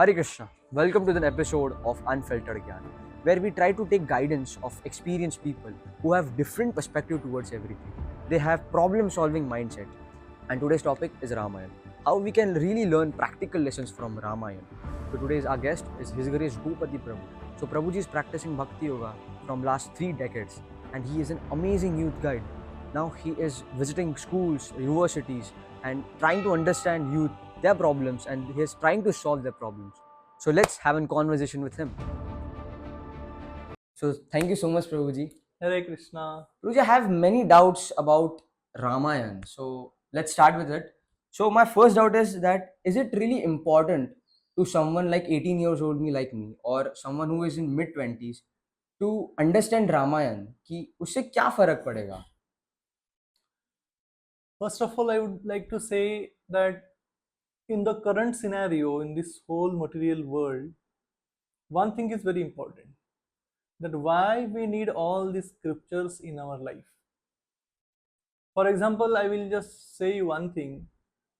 Hare Krishna. Welcome to an episode of Unfiltered Gyan, where we try to take guidance of experienced people who have different perspective towards everything. They have problem-solving mindset. And today's topic is Ramayana. How we can really learn practical lessons from Ramayana. So today's our guest is His Grace Bhupati Prabhu. So Prabhuji is practicing Bhakti Yoga from last 3 decades, and he is an amazing youth guide. Now he is visiting schools, universities, and trying to understand youth, their problems, and he is trying to solve their problems. So let's have a conversation with him. So thank you so much, Prabhuji. Hare Krishna. Prabhuji, I have many doubts about Ramayana. So let's start with it. So my first doubt is it really important to someone like 18 years old me like me or someone who is in mid 20s to understand Ramayana कि उससे क्या फर्क पड़ेगा? First of all, I would like to say that in the current scenario, in this whole material world, one thing is very important, that why we need all these scriptures in our life. For example, I will just say one thing.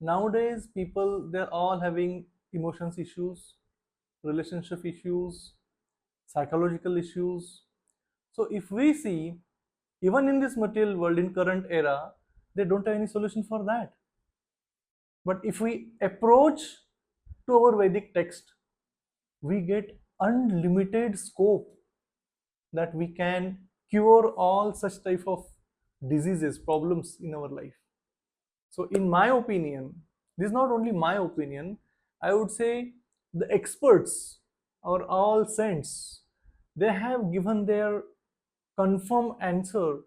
Nowadays, people, they're all having emotions issues, relationship issues, psychological issues. So if we see, even in this material world, in current era, they don't have any solution for that. But if we approach to our Vedic text, we get unlimited scope that we can cure all such type of diseases, problems in our life. So in my opinion, this is not only my opinion, I would say the experts or all saints, they have given their confirmed answer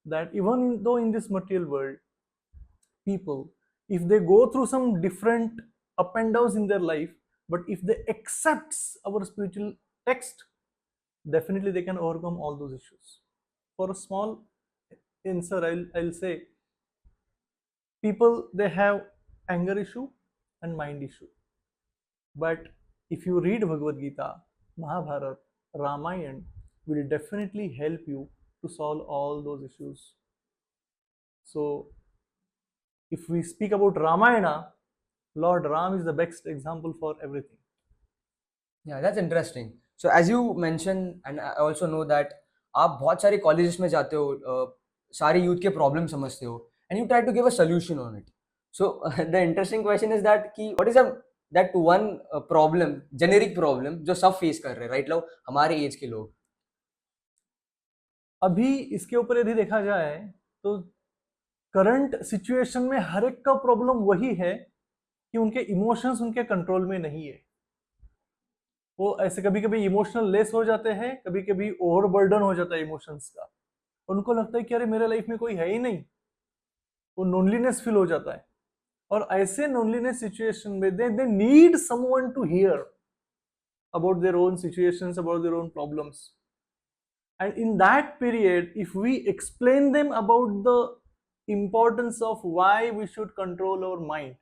that even though in this material world, people, if they go through some different up and downs in their life, but if they accept our spiritual text, definitely they can overcome all those issues. For a small answer, I'll say people, they have anger issue and mind issue, but if you read Bhagavad Gita, Mahabharata, Ramayana will definitely help you to solve all those issues. So if we speak about Ramayana, Lord Ram is the best example for everything. Yeah, that's interesting. So as you mentioned, and I also know that आप बहुत सारे colleges में जाते हो, सारे youth के problem समझते हो, and you try to give a solution on it. So the interesting question is that कि what is that one problem, generic problem जो सब face कर रहे हैं, right? लोग हमारे age के लोग. अभी इसके ऊपर यदि देखा जाए तो करंट सिचुएशन में हर एक का प्रॉब्लम वही है कि उनके इमोशंस उनके कंट्रोल में नहीं है. वो ऐसे कभी कभी इमोशनल लेस हो जाते हैं, कभी कभी ओवरबर्डन हो जाता है इमोशंस का. उनको लगता है कि अरे मेरे लाइफ में कोई है ही नहीं, वो लोनलीनेस फील हो जाता है. और ऐसे लोनलीनेस सिचुएशन में they need someone to hear about their own situations, about their own problems. And in that period, if we explain them about the importance of why we should control our mind,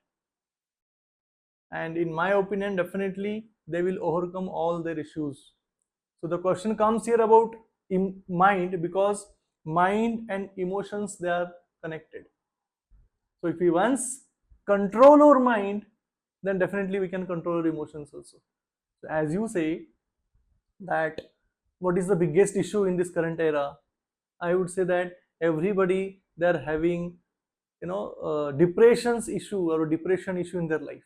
and in my opinion, definitely they will overcome all their issues. So the question comes here about mind, because mind and emotions, they are connected. So if we once control our mind, then definitely we can control our emotions also. So as you say that what is the biggest issue in this current era, I would say that everybody, they are having depressions issue or depression issue in their life.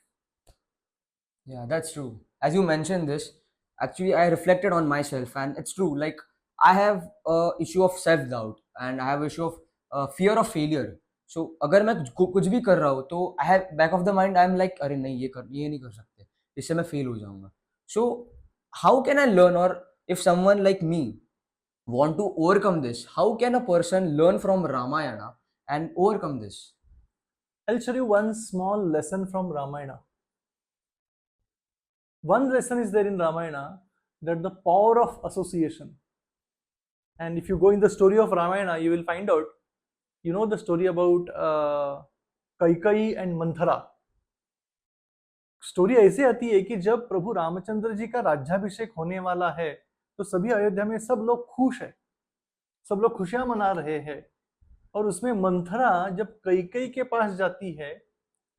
Yeah, that's true. As you mentioned this, actually I reflected on myself, and it's true. Like I have a issue of self doubt, and I have issue of fear of failure. So अगर मैं कुछ भी कर रहा हूँ तो I have back of the mind I am like अरे नहीं ये नहीं कर सकते, इससे मैं fail हो जाऊंगा. So how can I learn, or if someone like me want to overcome this, how can a person learn from Ramayana and overcome this? I'll show you one small lesson from Ramayana. One lesson is there in Ramayana, that the power of association. And if you go in the story of Ramayana, you will find out, you know the story about Kaikeyi and Manthara. Story ऐसे आती है कि जब प्रभु रामचंद्र जी का राज्याभिषेक होने वाला है तो सभी अयोध्या में सब लोग खुश है, सब लोग खुशियां मना रहे हैं. और उसमें मंथरा जब कैकेयी के पास जाती है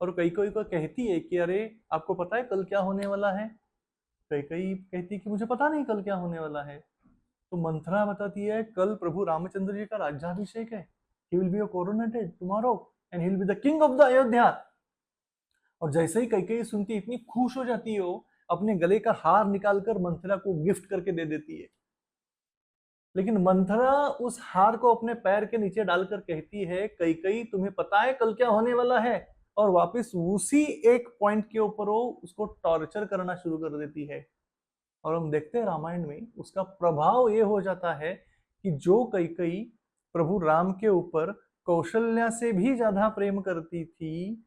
और कैकेयी को कहती है कि अरे आपको पता है कल क्या होने वाला है, कई कई कहती है कि मुझे पता नहीं कल क्या होने वाला है। तो मंथरा बताती है कल प्रभु रामचंद्र जी का राज्याभिषेक है, he will be coronated tomorrow and he will be the king of the Ayodhya. और जैसे ही कैकेयी सुनती इतनी खुश हो जाती है, वो अपने गले का हार निकालकर मंथरा को गिफ्ट करके दे देती है। लेकिन मंथरा उस हार को अपने पैर के नीचे डालकर कहती है कैकेयी तुम्हें पता है कल क्या होने वाला है, और वापस उसी एक पॉइंट के ऊपर वो उसको टॉर्चर करना शुरू कर देती है। और हम देखते हैं रामायण में उसका प्रभाव ये हो जाता है कि जो कैकेयी प्रभु राम के ऊपर कौशल्या से भी ज्यादा प्रेम करती थी,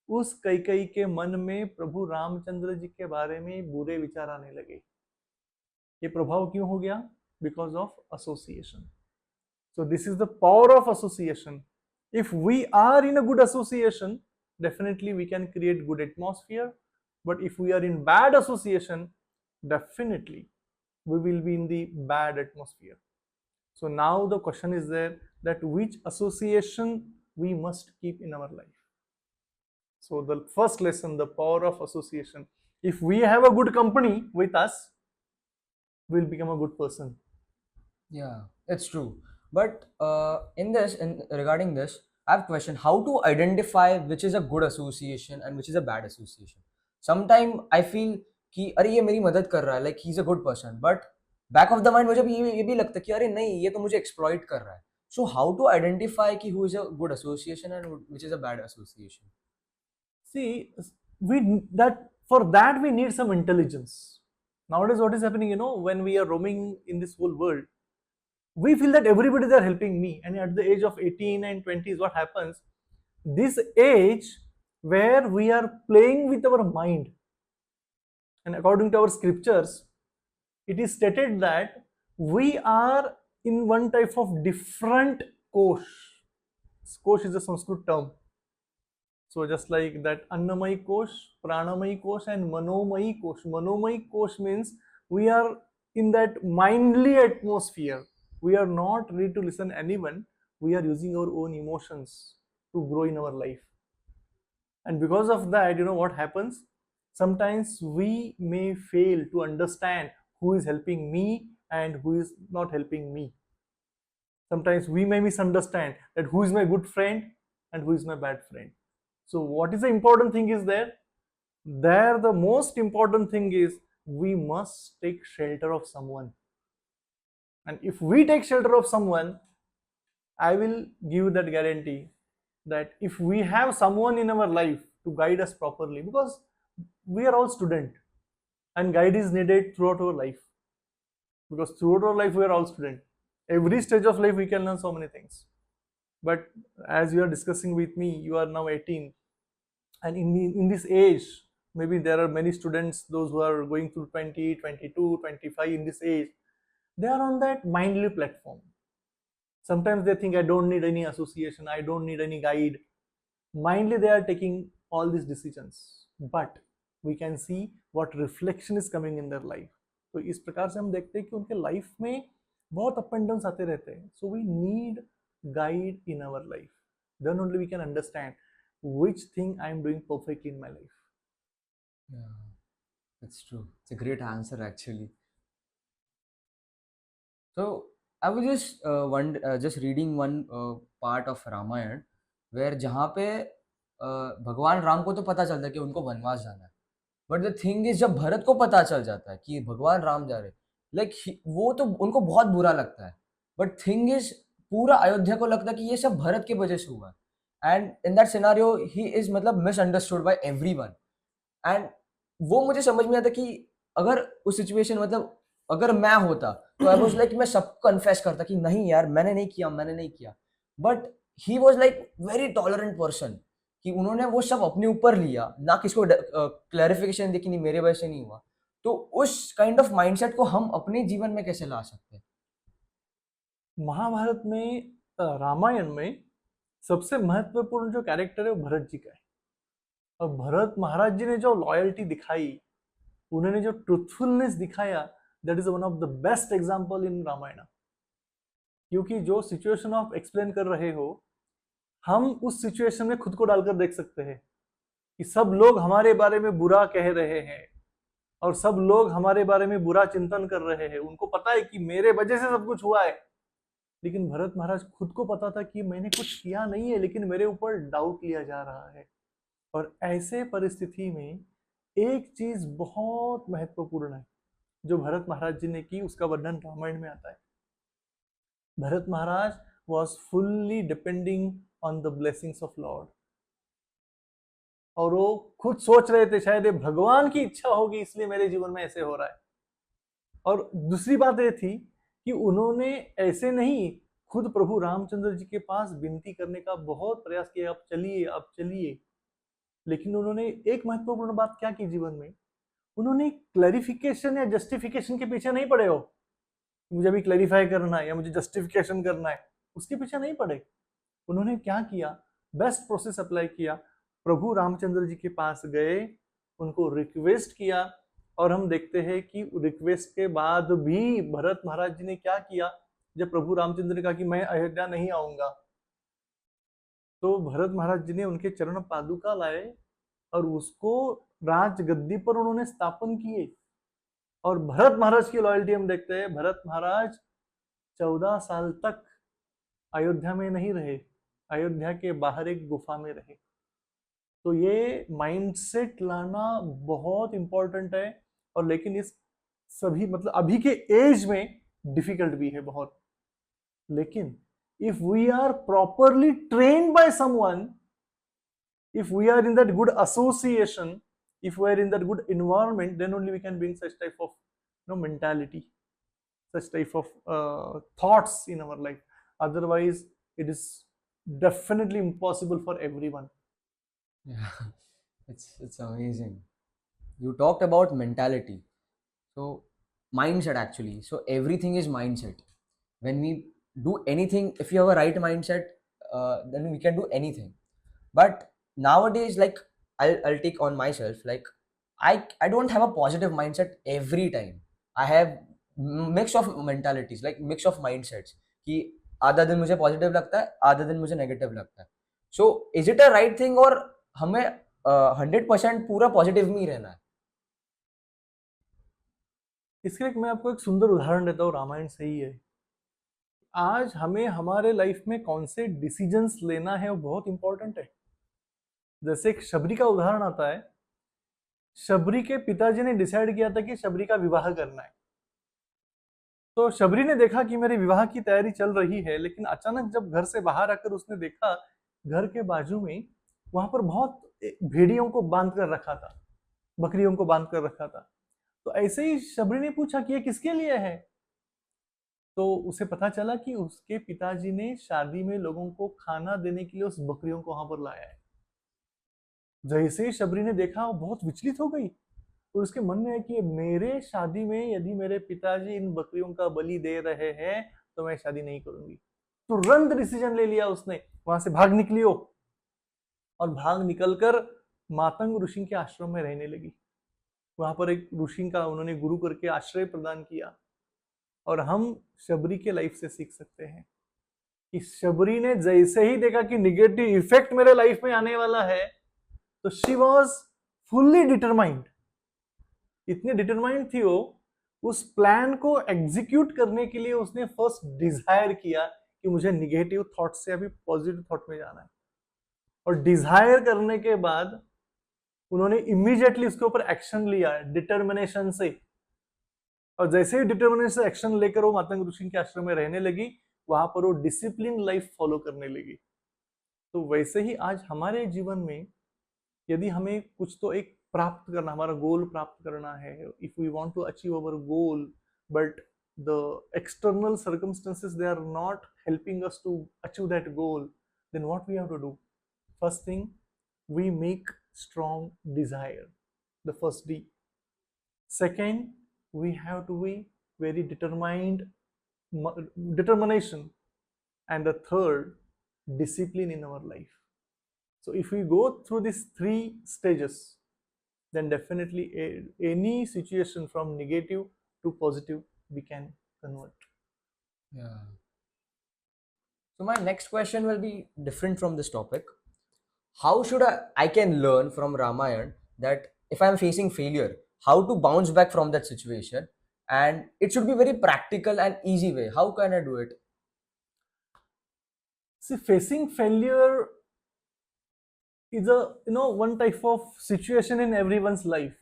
उस कैकेयी के मन में प्रभु रामचंद्र जी के बारे में बुरे विचार आने लगे। ये प्रभाव क्यों हो गया? Because of association. So this is the power of association. If we are in a good association, definitely we can create good atmosphere. But if we are in bad association, definitely we will be in the bad atmosphere. So now the question is there that which association we must keep in our life. So the first lesson, the power of association. If we have a good company with us, we'll become a good person. Yeah, it's true. But regarding this, I have a question: how to identify which is a good association and which is a bad association? Sometimes I feel कि अरे ये मेरी मदद कर रहा है, like he's a good person, but back of the mind मुझे ये भी लगता है कि अरे नहीं ये तो मुझे exploit कर रहा है. So how to identify कि who is a good association and which is a bad association? See, for that we need some intelligence. Nowadays, what is happening, when we are roaming in this whole world, we feel that everybody they are helping me. And at the age of 18 and 20s, what happens? This age where we are playing with our mind. And according to our scriptures, it is stated that we are in one type of different kosh. Kosh is a Sanskrit term. So just like that Annamai Kosh, Pranamai Kosh and Manomai Kosh. Manomai Kosh means we are in that mindly atmosphere. We are not ready to listen anyone. We are using our own emotions to grow in our life. And because of that, what happens? Sometimes we may fail to understand who is helping me and who is not helping me. Sometimes we may misunderstand that who is my good friend and who is my bad friend. So what is the important thing is there? The most important thing is we must take shelter of someone. And if we take shelter of someone, I will give that guarantee that if we have someone in our life to guide us properly, because we are all student and guide is needed throughout our life, because throughout our life we are all student. Every stage of life we can learn so many things. But as you are discussing with me, you are now 18, and in this age, maybe there are many students, those who are going through 20, 22, 25 in this age, they are on that mindly platform. Sometimes they think I don't need any association, I don't need any guide. Mindly they are taking all these decisions, but we can see what reflection is coming in their life. तो इस प्रकार से हम देखते हैं कि उनके life में बहुत अप एंड डाउन्स आते रहते हैं. So we need guide in our life. Then only we can understand which thing I am doing perfectly in my life. Yeah, that's true. It's a great answer actually. So I was just reading one part of Ramayana where जहाँ पे भगवान राम को तो पता चलता है कि उनको वनवास जाना है, बट द थिंग इज जब भरत को पता चल जाता है कि भगवान राम जा रहे, लाइक वो तो उनको बहुत बुरा लगता है, बट थिंग इज पूरा अयोध्या को लगता है कि ये सब भरत की वजह से हुआ है, and in that scenario he is मतलब मिसअंडरस्टूड बाय एवरीवन. एंड वो मुझे समझ में आता कि अगर उस सिचुएशन मतलब अगर मैं होता तो आई वाज लाइक मैं सबको कन्फेस करता कि नहीं यार मैंने नहीं किया, but he was like very tolerant person कि उन्होंने वो सब अपने ऊपर लिया, ना किसको क्लैरिफिकेशन दी कि नहीं मेरे वजह से नहीं हुआ. तो उस काइंड ऑफ माइंडसेट को हम अपने जीवन में कैसे ला सकते हैं? महाभारत में, रामायण में सबसे महत्वपूर्ण जो कैरेक्टर है वो भरत जी का है. और भरत महाराज जी ने जो लॉयल्टी दिखाई, उन्होंने जो ट्रूथफुलनेस दिखाया, that is one of the best example in Ramayana. क्योंकि जो सिचुएशन आप एक्सप्लेन कर रहे हो, हम उस सिचुएशन में खुद को डालकर देख सकते हैं कि सब लोग हमारे बारे में बुरा कह रहे हैं और सब लोग हमारे बारे में बुरा चिंतन कर रहे हैं, उनको पता है कि मेरे वजह से सब कुछ हुआ है, लेकिन भरत महाराज खुद को पता था कि मैंने कुछ किया नहीं है, लेकिन मेरे ऊपर डाउट लिया जा रहा है। और ऐसे परिस्थिति में एक चीज बहुत महत्वपूर्ण है जो भरत महाराज जी ने की, उसका वर्णन रामायण में आता है। Bharat Maharaj was fully depending on the blessings of lord, और वो खुद सोच रहे थे शायद ये भगवान की इच्छा होगी इसलिए मेरे जीवन में ऐसे हो रहा है। और दूसरी बात ये थी कि उन्होंने ऐसे नहीं, खुद प्रभु रामचंद्र जी के पास विनती करने का बहुत प्रयास किया, आप चलिए आप चलिए। लेकिन उन्होंने एक महत्वपूर्ण बात क्या की जीवन में, उन्होंने क्लैरिफिकेशन या जस्टिफिकेशन के पीछे नहीं पड़े हो, मुझे अभी क्लैरिफाई करना है या मुझे जस्टिफिकेशन करना है, उसके पीछे नहीं पड़े। उन्होंने क्या किया, बेस्ट प्रोसेस अप्लाई किया, प्रभु रामचंद्र जी के पास गए, उनको रिक्वेस्ट किया, और हम देखते हैं कि रिक्वेस्ट के बाद भी भरत महाराज जी ने क्या किया, जब प्रभु रामचंद्र ने कहा कि मैं अयोध्या नहीं आऊंगा, तो भरत महाराज जी ने उनके चरण पादुका लाए और उसको राज गद्दी पर उन्होंने स्थापन किए। और भरत महाराज की लॉयल्टी हम देखते हैं, भरत महाराज 14 साल तक अयोध्या में नहीं रहे, अयोध्या के बाहर एक गुफा में रहे। तो ये माइंडसेट लाना बहुत इंपॉर्टेंट है, और लेकिन इस सभी मतलब अभी के एज में डिफिकल्ट भी है बहुत। लेकिन if we are properly trained by someone, if we are in that good association, if we are in that good environment, then only we can bring such type of mentality, such type of thoughts in our life. Otherwise it is definitely impossible for everyone. Yeah, it's amazing. You talked about mentality. So mindset actually. So everything is mindset. When we do anything, if you have a right mindset, then we can do anything. But nowadays, like I'll take on myself. Like I don't have a positive mindset every time. I have mix of mentalities, like mix of mindsets. कि आधा दिन मुझे positive लगता है, आधा दिन मुझे negative लगता है. So is it a right thing, और हमें 100% पूरा पॉजिटिव में ही रहना है? इसके लिए मैं आपको एक सुंदर उदाहरण देता हूँ, रामायण से ही है। आज हमें हमारे लाइफ में कौन से डिसीजंस लेना है वो बहुत इंपॉर्टेंट है। जैसे एक शबरी का उदाहरण आता है। शबरी के पिताजी ने डिसाइड किया था कि शबरी का विवाह करना है। तो शबरी ने देखा कि मेरे विवाह की तैयारी चल रही है, लेकिन अचानक जब घर से बाहर आकर उसने देखा घर के बाजू में वहां पर बहुत भेड़ियों को बांध कर रखा था, बकरियों को बांध कर रखा था। तो ऐसे ही शबरी ने पूछा कि ये किसके लिए है। तो उसे पता चला कि उसके पिताजी ने शादी में लोगों को खाना देने के लिए उस बकरियों को वहां पर लाया है। जैसे ही शबरी ने देखा वो बहुत विचलित हो गई, और उसके मन में है कि मेरे शादी में यदि मेरे पिताजी इन बकरियों का बलि दे रहे हैं तो मैं शादी नहीं करूंगी। तुरंत डिसीजन ले लिया उसने, वहां से भाग निकली हो, और भाग निकलकर मातंग ऋषि के आश्रम में रहने लगी। वहां पर एक ऋषि का उन्होंने गुरु करके आश्रय प्रदान किया। और हम शबरी के लाइफ से सीख सकते हैं कि शबरी ने जैसे ही देखा कि निगेटिव इफेक्ट मेरे लाइफ में आने वाला है, तो शी वॉज फुल्ली डिटरमाइंड। इतनी डिटरमाइंड थी वो, उस प्लान को एग्जीक्यूट करने के लिए उसने फर्स्ट डिजायर किया कि मुझे निगेटिव थॉट से अभी पॉजिटिव थॉट में जाना है। और डिजायर करने के बाद उन्होंने इमीडिएटली उसके ऊपर एक्शन लिया डिटर्मिनेशन से। और जैसे ही डिटर्मिनेशन से एक्शन लेकर वो मातंग ऋषि के आश्रम में रहने लगी, वहां पर वो डिसिप्लिन लाइफ फॉलो करने लगी। तो वैसे ही आज हमारे जीवन में यदि हमें कुछ तो एक प्राप्त करना, हमारा गोल प्राप्त करना है, if we want to achieve our goal but the external circumstances they are not helping us to achieve that goal, then what we have to do? First thing, we make strong desire, the first D. Second, we have to be very determination, and the third, discipline in our life. So if we go through these three stages, then definitely any situation from negative to positive we can convert. Yeah. So my next question will be different from this topic. How should I can learn from Ramayana that if I am facing failure, how to bounce back from that situation, and it should be very practical and easy way. How can I do it? See, facing failure is a one type of situation in everyone's life,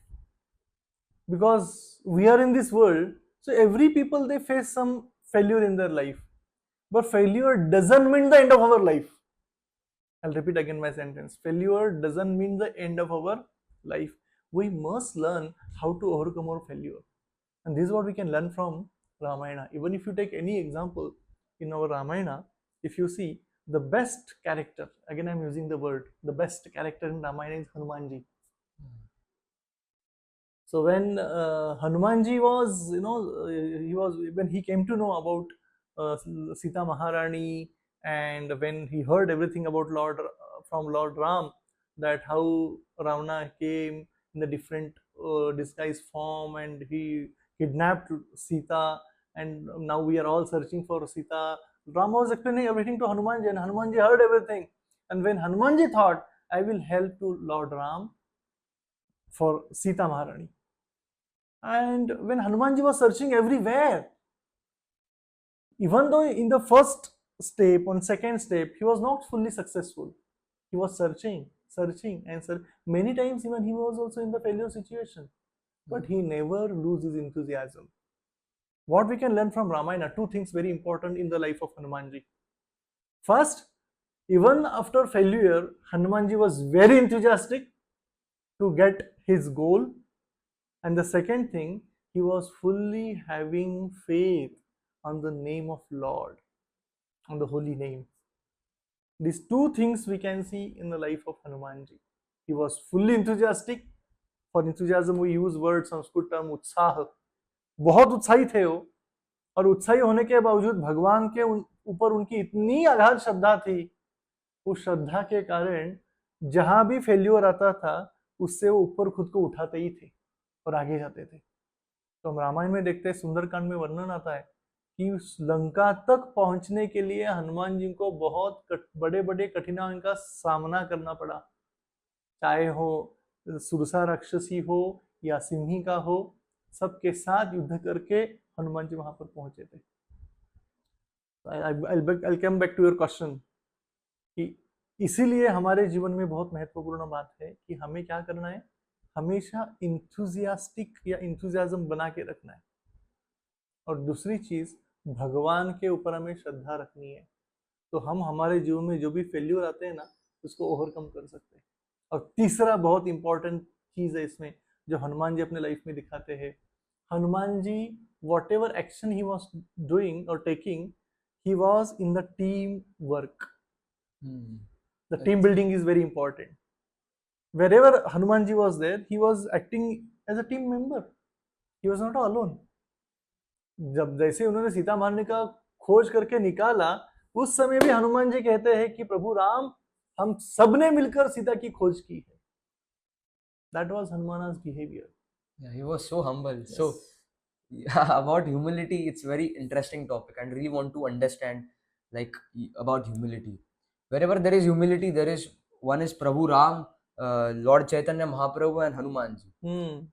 because we are in this world, so every people they face some failure in their life, but failure doesn't mean the end of our life. I'll repeat again my sentence. Failure doesn't mean the end of our life. We must learn how to overcome our failure. And this is what we can learn from Ramayana. Even if you take any example in our Ramayana, if you see the best character, again I'm using the word, the best character in Ramayana is Hanumanji. So when Hanumanji was, he was, when he came to know about Sita Maharani, and when he heard everything about from Lord Ram, that how Ravana came in the different disguised form and he kidnapped Sita, and now we are all searching for Sita. Ram was explaining everything to Hanumanji, and Hanumanji heard everything. And when Hanumanji thought, I will help to Lord Ram for Sita Maharani. And when Hanumanji was searching everywhere, even though in the first step, on second step, he was not fully successful. He was searching, many times even he was also in the failure situation, but he never loses enthusiasm. What we can learn from Ramayana, two things very important in the life of Hanumanji. First, even after failure, Hanumanji was very enthusiastic to get his goal. And the second thing, he was fully having faith on the name of Lord, on the holy name. These two things we can see in the life of Hanumanji. He was fully enthusiastic. For enthusiasm we use word Sanskrit term उत्साह. बहुत उत्साही थे वो, और उत्साही होने के बावजूद भगवान के ऊपर उनकी इतनी अगाध श्रद्धा थी, उस श्रद्धा के कारण जहां भी फेल्यूर आता था उससे वो ऊपर खुद को उठाते ही थे और आगे जाते थे. तो हम रामायण में देखते हैं, सुंदरकांड में वर्णन आता है कि लंका तक पहुंचने के लिए हनुमान जी को बहुत बड़े बड़े कठिनाइयों का सामना करना पड़ा, चाहे हो सुरसा राक्षसी हो या सिंही का हो, सबके साथ युद्ध करके हनुमान जी वहां पर पहुंचे थे. I'll come back to your question कि इसीलिए हमारे जीवन में बहुत महत्वपूर्ण बात है कि हमें क्या करना है, हमेशा इंथुजियास्टिक या इंथुजियाज्म बना के रखना है, और दूसरी चीज भगवान के ऊपर हमें श्रद्धा रखनी है, तो हम हमारे जीवन में जो भी फेल्यूर आते हैं ना उसको ओवरकम कर सकते हैं. और तीसरा बहुत इंपॉर्टेंट चीज है इसमें जो हनुमान जी अपने लाइफ में दिखाते हैं. Hanuman ji whatever action he was doing और taking, he was in the team work. The team building is very important. Wherever Hanumanji was there, he was acting as a team member. He was not alone. जब जैसे उन्होंने सीता मारने का खोज करके निकाला, उस समय भी हनुमान जी कहते हैं कि प्रभु राम, हम सबने मिलकर सीता की खोज की है. That was Hanuman's behavior. Yeah, he was so humble. Yes. So yeah, about humility, it's very interesting topic and really want to understand like about humility. Wherever there is humility, there is one is Prabhu Ram, Lord Chaitanya Mahaprabhu and Hanuman ji.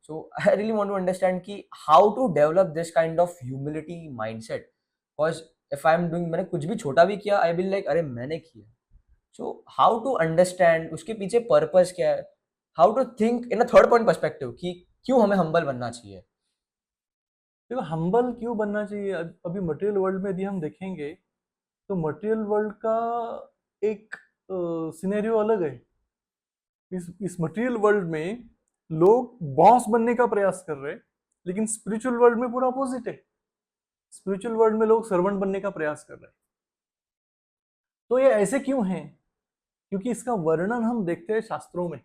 So I really want to understand ki how to develop this kind of humility mindset. Because if I'm doing, मैंने कुछ भी छोटा भी किया, I will like अरे मैंने किया. So how to understand उसके पीछे purpose क्या है? How to think in a third point perspective कि क्यों हमें humble बनना चाहिए? देखो हम्बल क्यों बनना चाहिए, अभी मटेरियल वर्ल्ड में यदि हम देखेंगे तो मटेरियल वर्ल्ड का एक सिनेरियो अलग है. इस मटेरियल वर्ल्ड में लोग बॉस बनने का प्रयास कर रहे हैं, लेकिन स्पिरिचुअल वर्ल्ड में पूरा अपोजिट है. स्पिरिचुअल वर्ल्ड में लोग सर्वेंट बनने का प्रयास कर रहे हैं. तो ये ऐसे क्यों है? क्योंकि इसका वर्णन हम देखते हैं शास्त्रों में,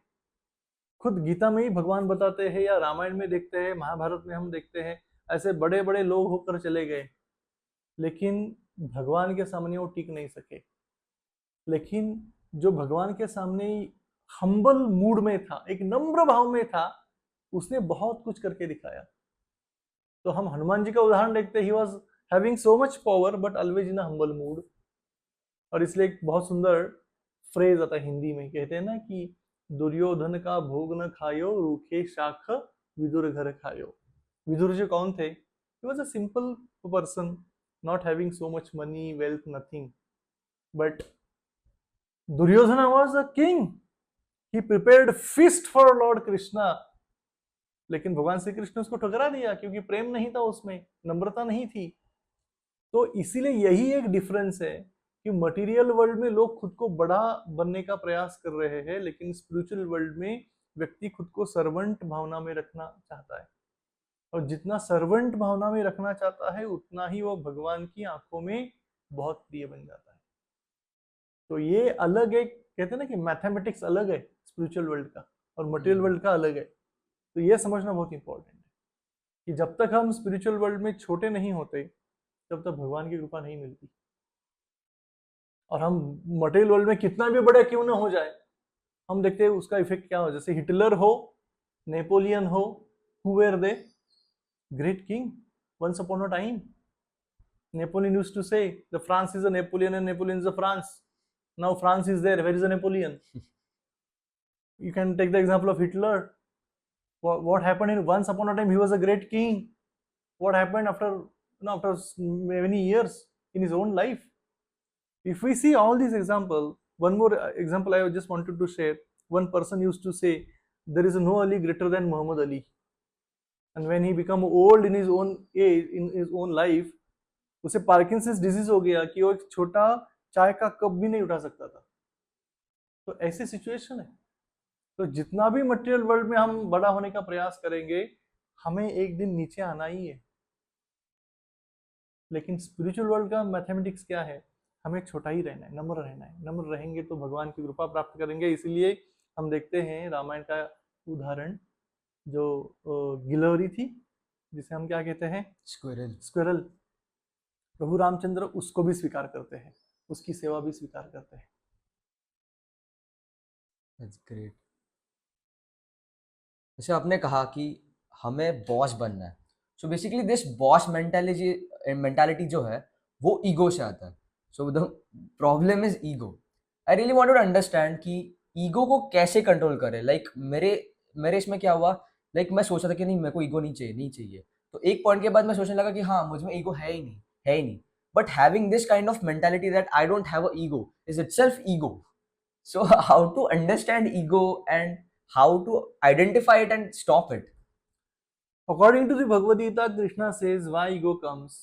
खुद गीता में ही भगवान बताते हैं, या रामायण में देखते हैं, महाभारत में हम देखते हैं, ऐसे बड़े बड़े लोग होकर चले गए, लेकिन भगवान के सामने वो टिक नहीं सके. लेकिन जो भगवान के सामने हम्बल मूड में था, एक नम्र भाव में था, उसने बहुत कुछ करके दिखाया. तो हम हनुमान जी का उदाहरण देखते हैं, he was having so much power but always in a humble mood. और इसलिए एक बहुत सुंदर फ्रेज आता है हिंदी में, कहते हैं ना कि दुर्योधन का भोग न खायो रूखे शाख विदुर घर खायो. विदुर जी कौन थे? He was a simple person, not having so much money, wealth, nothing. But Duryodhana was a king. He prepared feast for Lord Krishna. लेकिन भगवान श्री कृष्ण उसको ठुकरा दिया क्योंकि प्रेम नहीं था उसमें, नम्रता नहीं थी. तो इसीलिए यही एक डिफरेंस है कि मटेरियल वर्ल्ड में लोग खुद को बड़ा बनने का प्रयास कर रहे हैं, लेकिन स्पिरिचुअल वर्ल्ड में व्यक्ति खुद को सर्वेंट भावना में रखना चाहता है. और जितना सर्वेंट भावना में रखना चाहता है उतना ही वो भगवान की आंखों में बहुत प्रिय बन जाता है. तो ये अलग एक, कहते हैं ना कि मैथमेटिक्स अलग है स्पिरिचुअल वर्ल्ड का और मटेरियल वर्ल्ड का अलग है. तो ये समझना बहुत इंपॉर्टेंट है कि जब तक हम स्पिरिचुअल वर्ल्ड में छोटे नहीं होते तब तक भगवान की कृपा नहीं मिलती. और हम मटेरियल वर्ल्ड में कितना भी बड़ा क्यों ना हो जाए, हम देखते हैं उसका इफेक्ट क्या हो. जैसे हिटलर हो, नेपोलियन हो, who were they? Great king once upon a time. Napoleon used to say the France is a Napoleon and Napoleon is a France. Now France is there, where is a Napoleon? You can take the example of Hitler. What happened in once upon a time? He was a great king. What happened after many years in his own life? If we see all these examples, one more example I just wanted to share. One person used to say there is no Ali greater than Muhammad Ali. And when he become old in his own age, in his own life, उसे Parkinson's disease हो गया कि वो एक छोटा चाय का cup भी नहीं उठा सकता था. तो ऐसी सिचुएशन है. तो जितना भी मटेरियल वर्ल्ड में हम बड़ा होने का प्रयास करेंगे, हमें एक दिन नीचे आना ही है. लेकिन स्पिरिचुअल वर्ल्ड का मैथमेटिक्स क्या है? हमें छोटा ही रहना है, नम्र रहना है. नम्र रहेंगे तो भगवान की कृपा प्राप्त करेंगे. इसीलिए हम देखते हैं रामायण का उदाहरण, जो गिलोरी थी, जिसे हम क्या कहते हैं? स्क्विरल. प्रभु रामचंद्र उसको भी स्वीकार करते हैं, उसकी सेवा भी स्वीकार करते हैं. That's great. जैसे आपने कहा कि हमें बॉस बनना है. So basically this boss mentality जो है वो ईगो से आता है. So the problem is ego. I really wanted to understand कि ईगो को कैसे कंट्रोल करें. लाइक मेरे इसमें क्या हुआ, लाइक मैं सोचा था कि नहीं, मेरे को ईगो नहीं चाहिए. तो एक पॉइंट के बाद मैं सोचने लगा कि हाँ, मुझ में ईगो है ही नहीं. But having this kind of mentality that I don't have a ego is itself ego. So how to understand ego and how to identify it and stop it? According to the Bhagavad Gita, Krishna says why ego comes.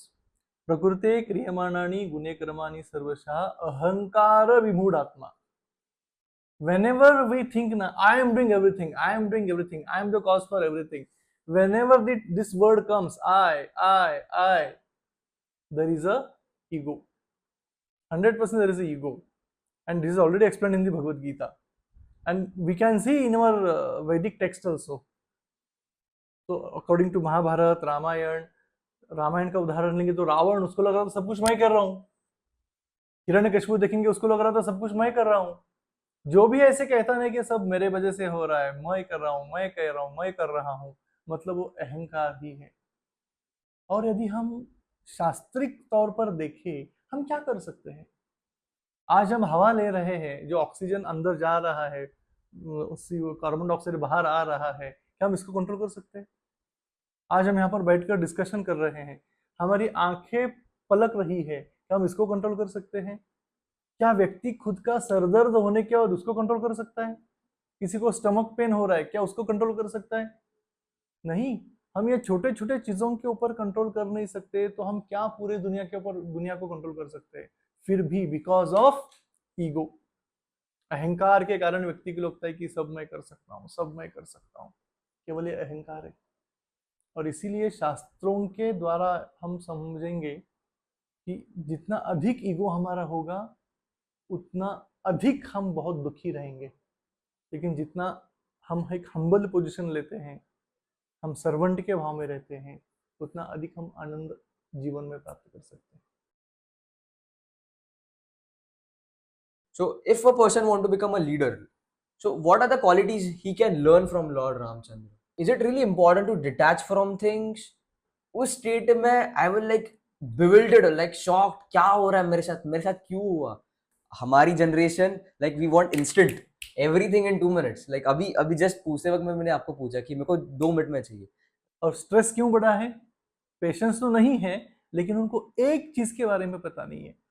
Prakrute kriyamanani gune karmani sarvasha ahankara vimudhatma. Whenever we think, I am doing everything, I am the cause for everything. Whenever this word comes, I, there is a ego. 100% there is a ego. And this is already explained in the Bhagavad Gita. And we can see in our Vedic text also. तो according to Mahabharat, Ramayan का उदाहरण लेंगे तो रावण, उसको लग रहा था सब कुछ मैं कर रहा हूँ. हिरण्यकशिपु देखेंगे, उसको लग रहा था सब कुछ मैं कर रहा हूँ. जो भी ऐसे कहता है कि सब मेरे वजह से हो रहा है, मैं कर रहा हूँ, मैं कह रहा हूँ, मैं कर रहा हूँ, मतलब वो अहंकार ही है. और यदि हम शास्त्रिक तौर पर देखें, हम क्या कर सकते हैं? आज हम हवा ले रहे हैं, जो ऑक्सीजन अंदर जा रहा है, उसी कार्बन डाइऑक्साइड बाहर आ रहा है, क्या हम इसको कंट्रोल कर सकते हैं? आज हम यहाँ पर बैठकर डिस्कशन कर रहे हैं, हमारी आंखें पलक रही है, क्या हम इसको कंट्रोल कर सकते हैं? क्या व्यक्ति खुद का सरदर्द होने के बाद उसको कंट्रोल कर सकता है? किसी को स्टमक पेन हो रहा है, क्या उसको कंट्रोल कर सकता है? नहीं. हम ये छोटे छोटे चीजों के ऊपर कंट्रोल कर नहीं सकते, तो हम क्या पूरे दुनिया को कंट्रोल कर सकते हैं? फिर भी बिकॉज ऑफ ईगो, अहंकार के कारण व्यक्ति को लगता है कि सब मैं कर सकता हूँ. केवल ये अहंकार है. और इसीलिए शास्त्रों के द्वारा हम समझेंगे कि जितना अधिक ईगो हमारा होगा उतना अधिक हम बहुत दुखी रहेंगे. लेकिन जितना हम एक हम्बल पोजीशन लेते हैं, हम सर्वेंट के भाव में रहते हैं, उतना अधिक हम आनंद जीवन में प्राप्त कर सकते हैं. So if a person want to become a leader, so what are the qualities he can learn from Lord Ramchandra? Is it really important to detach from things? उस स्टेट में I will like bewildered, like shocked, क्या हो रहा है मेरे साथ क्यों हुआ? हमारी generation like we want instant, everything in 2 minutes. Like अभी just पूछते वक्त मैंने आपको पूछा कि मेरे को 2 मिनट में चाहिए. और स्ट्रेस क्यों बढ़ा है? पेशेंस तो नहीं है, लेकिन उनको एक चीज के बारे में पता नहीं है,